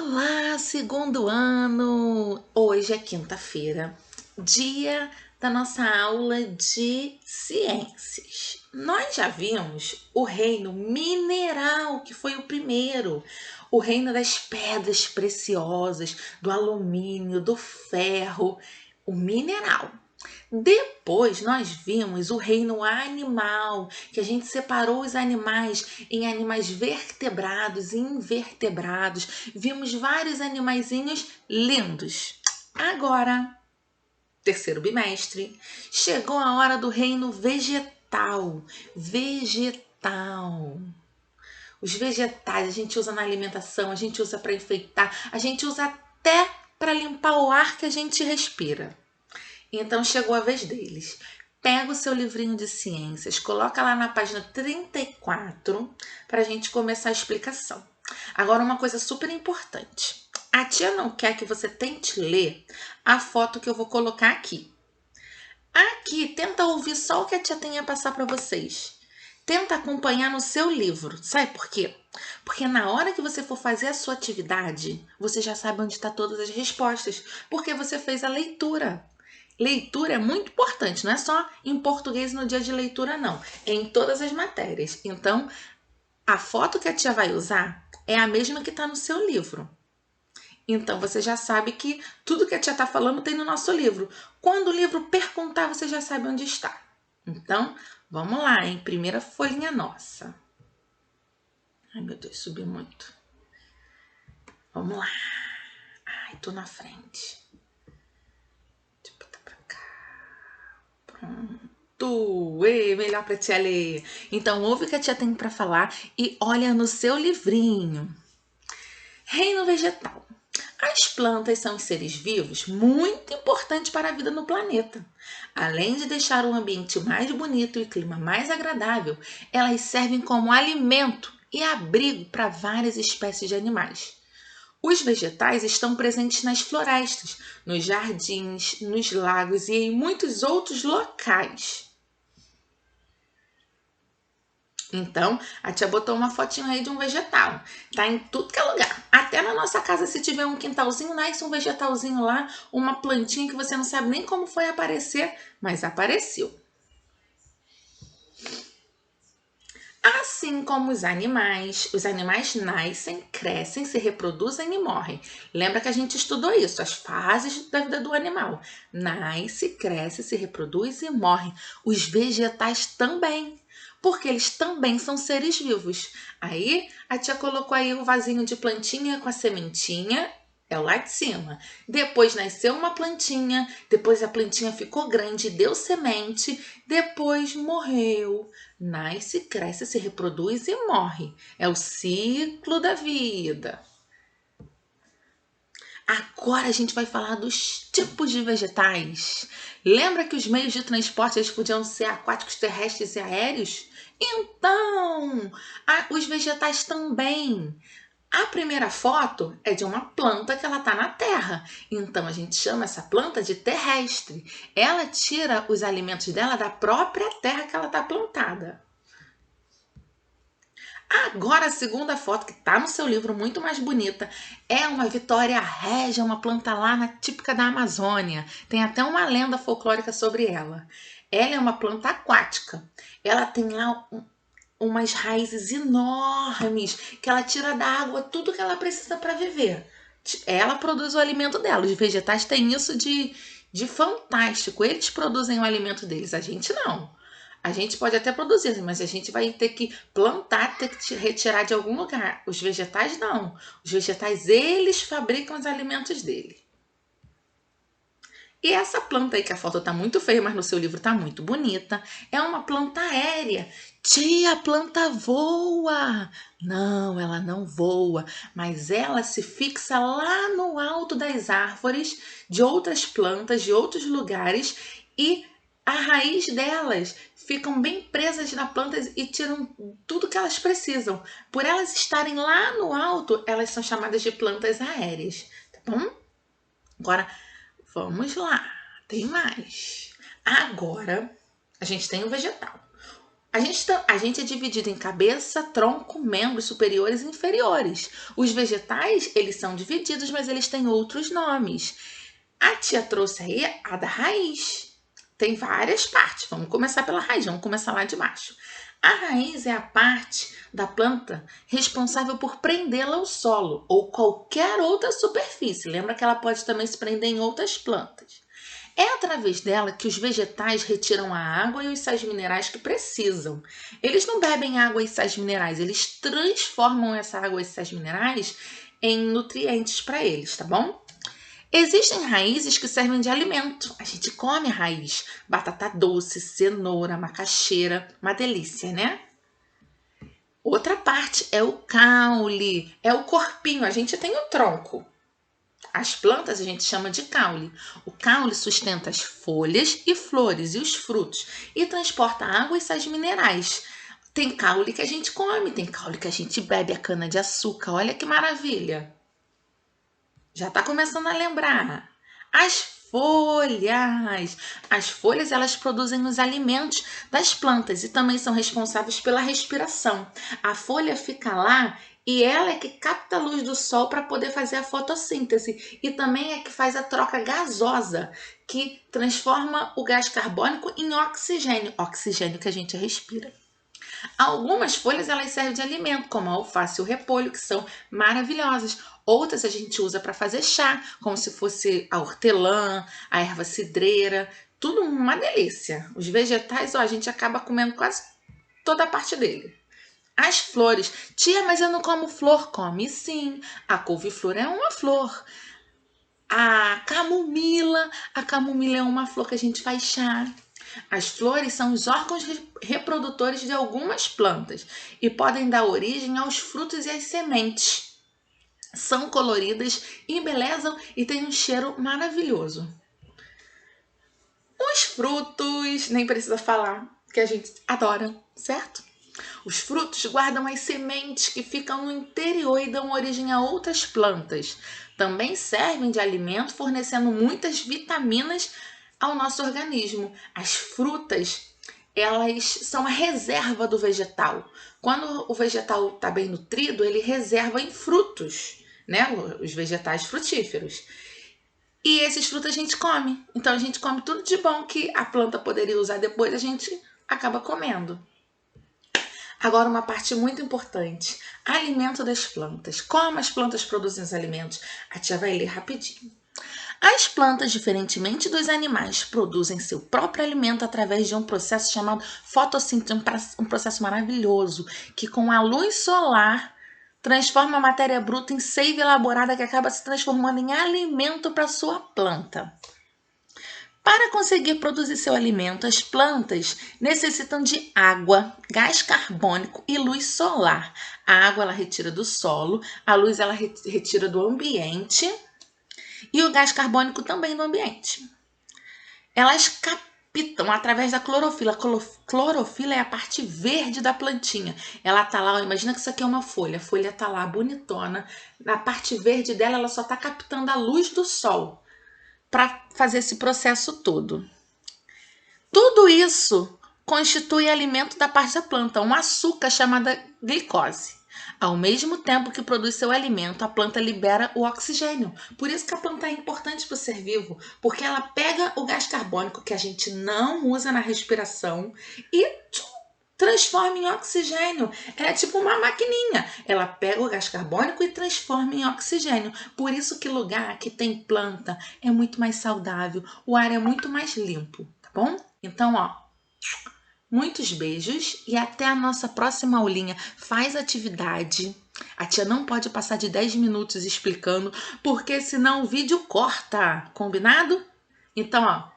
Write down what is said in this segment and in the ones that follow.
Olá, segundo ano! Hoje é quinta-feira, dia da nossa aula de ciências. Nós já vimos o reino mineral, que foi o primeiro, o reino das pedras preciosas, do alumínio, do ferro, o mineral. Depois nós vimos o reino animal, que a gente separou os animais em animais vertebrados e invertebrados. Vimos vários animaizinhos lindos. Agora, terceiro bimestre, chegou a hora do reino vegetal. Vegetal. Os vegetais a gente usa na alimentação, a gente usa para enfeitar, a gente usa até para limpar o ar que a gente respira. Então chegou a vez deles. Pega o seu livrinho de ciências, coloca lá na página 34 para a gente começar a explicação. Agora, uma coisa super importante. A tia não quer que você tente ler a foto que eu vou colocar aqui. Aqui, tenta ouvir só o que a tia tem a passar para vocês. Tenta acompanhar no seu livro. Sabe por quê? Porque na hora que você for fazer a sua atividade, você já sabe onde estão todas as respostas, porque você fez a leitura. Leitura é muito importante, não é só em português no dia de leitura, não. É em todas as matérias. Então, a foto que a tia vai usar é a mesma que está no seu livro. Então, você já sabe que tudo que a tia está falando tem no nosso livro. Quando o livro perguntar, você já sabe onde está. Então, vamos lá, em primeira folhinha nossa. Ai, meu Deus, subi muito. Vamos lá. Ai, tô na frente. Deixa eu botar pra cá. Pronto. Melhor pra tia ler. Então, ouve o que a tia tem pra falar e olha no seu livrinho. Reino vegetal. As plantas são seres vivos muito importantes para a vida no planeta. Além de deixar o ambiente mais bonito e o clima mais agradável, elas servem como alimento e abrigo para várias espécies de animais. Os vegetais estão presentes nas florestas, nos jardins, nos lagos e em muitos outros locais. Então, a tia botou uma fotinha aí de um vegetal. Tá em tudo que é lugar. Até na nossa casa, se tiver um quintalzinho, nasce um vegetalzinho lá, uma plantinha que você não sabe nem como foi aparecer, mas apareceu. Assim como os animais nascem, crescem, se reproduzem e morrem. Lembra que a gente estudou isso, as fases da vida do animal. Nasce, cresce, se reproduz e morre. Os vegetais também, porque eles também são seres vivos. Aí a tia colocou aí o vasinho de plantinha com a sementinha. É lá de cima. Depois nasceu uma plantinha, depois a plantinha ficou grande, deu semente, depois morreu. Nasce, cresce, se reproduz e morre. É o ciclo da vida. Agora a gente vai falar dos tipos de vegetais. Lembra que os meios de transporte eles podiam ser aquáticos, terrestres e aéreos? Então, os vegetais também. A primeira foto é de uma planta que ela está na terra. Então, a gente chama essa planta de terrestre. Ela tira os alimentos dela da própria terra que ela está plantada. Agora, a segunda foto, que está no seu livro, muito mais bonita, é uma Vitória régia, uma planta lá típica da Amazônia. Tem até uma lenda folclórica sobre ela. Ela é uma planta aquática. Ela tem lá umas raízes enormes que ela tira da água tudo que ela precisa para viver. Ela produz o alimento dela. Os vegetais têm isso de fantástico. Eles produzem o alimento deles, a gente não. A gente pode até produzir, mas a gente vai ter que plantar, ter que retirar de algum lugar. Os vegetais não. Os vegetais, eles fabricam os alimentos dele. E essa planta aí, que a foto tá muito feia, mas no seu livro tá muito bonita, é uma planta aérea. Tia, a planta voa! Não, ela não voa, mas ela se fixa lá no alto das árvores, de outras plantas, de outros lugares, e a raiz delas ficam bem presas na planta e tiram tudo que elas precisam. Por elas estarem lá no alto, elas são chamadas de plantas aéreas, tá bom? Agora, vamos lá, tem mais. Agora, a gente tem o vegetal. A gente é dividido em cabeça, tronco, membros superiores e inferiores. Os vegetais, eles são divididos, mas eles têm outros nomes. A tia trouxe aí a da raiz. Tem várias partes. Vamos começar pela raiz, vamos começar lá de baixo. A raiz é a parte da planta responsável por prendê-la ao solo ou qualquer outra superfície. Lembra que ela pode também se prender em outras plantas. É através dela que os vegetais retiram a água e os sais minerais que precisam. Eles não bebem água e sais minerais, eles transformam essa água e sais minerais em nutrientes para eles, tá bom? Existem raízes que servem de alimento. A gente come a raiz. Batata doce, cenoura, macaxeira. Uma delícia, né? Outra parte é o caule. É o corpinho. A gente tem o tronco. As plantas a gente chama de caule. O caule sustenta as folhas e flores e os frutos e transporta água e sais minerais. Tem caule que a gente come, tem caule que a gente bebe a cana de açúcar. Olha que maravilha! Já está começando a lembrar. As folhas. As folhas, elas produzem os alimentos das plantas e também são responsáveis pela respiração. A folha fica lá e ela é que capta a luz do sol para poder fazer a fotossíntese. E também é que faz a troca gasosa, que transforma o gás carbônico em oxigênio. Oxigênio que a gente respira. Algumas folhas elas servem de alimento, como a alface e o repolho, que são maravilhosas. Outras a gente usa para fazer chá, como se fosse a hortelã, a erva cidreira, tudo uma delícia. Os vegetais, ó, a gente acaba comendo quase toda a parte dele. As flores. Tia, mas eu não como flor. Come sim. A couve-flor é uma flor. A camomila é uma flor que a gente faz chá. As flores são os órgãos reprodutores de algumas plantas e podem dar origem aos frutos e às sementes. São coloridas, embelezam e têm um cheiro maravilhoso. Os frutos, nem precisa falar, que a gente adora, certo? Os frutos guardam as sementes que ficam no interior e dão origem a outras plantas. Também servem de alimento, fornecendo muitas vitaminas ao nosso organismo. As frutas, elas são a reserva do vegetal. Quando o vegetal está bem nutrido, ele reserva em frutos, né? Os vegetais frutíferos. E esses frutos a gente come. Então a gente come tudo de bom que a planta poderia usar depois, a gente acaba comendo. Agora uma parte muito importante, alimento das plantas. Como as plantas produzem os alimentos? A tia vai ler rapidinho. As plantas, diferentemente dos animais, produzem seu próprio alimento através de um processo chamado fotossíntese, um processo maravilhoso, que com a luz solar transforma a matéria bruta em seiva elaborada que acaba se transformando em alimento para sua planta. Para conseguir produzir seu alimento, as plantas necessitam de água, gás carbônico e luz solar. A água ela retira do solo, a luz ela retira do ambiente e o gás carbônico também do ambiente. Elas captam através da clorofila. A clorofila é a parte verde da plantinha. Ela tá lá, imagina que isso aqui é uma folha. A folha tá lá bonitona. Na parte verde dela, ela só tá captando a luz do sol para fazer esse processo todo. Tudo isso constitui alimento da parte da planta, um açúcar chamado glicose. Ao mesmo tempo que produz seu alimento, a planta libera o oxigênio. Por isso que a planta é importante para o ser vivo, porque ela pega o gás carbônico que a gente não usa na respiração e transforma em oxigênio. Ela é tipo uma maquininha. Ela pega o gás carbônico e transforma em oxigênio. Por isso que lugar que tem planta é muito mais saudável, o ar é muito mais limpo, tá bom? Então, ó, muitos beijos e até a nossa próxima aulinha. Faz atividade. A tia não pode passar de 10 minutos explicando, porque senão o vídeo corta. Combinado? Então, ó,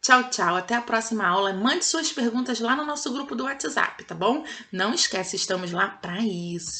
tchau, tchau. Até a próxima aula. Mande suas perguntas lá no nosso grupo do WhatsApp, tá bom? Não esquece, estamos lá para isso.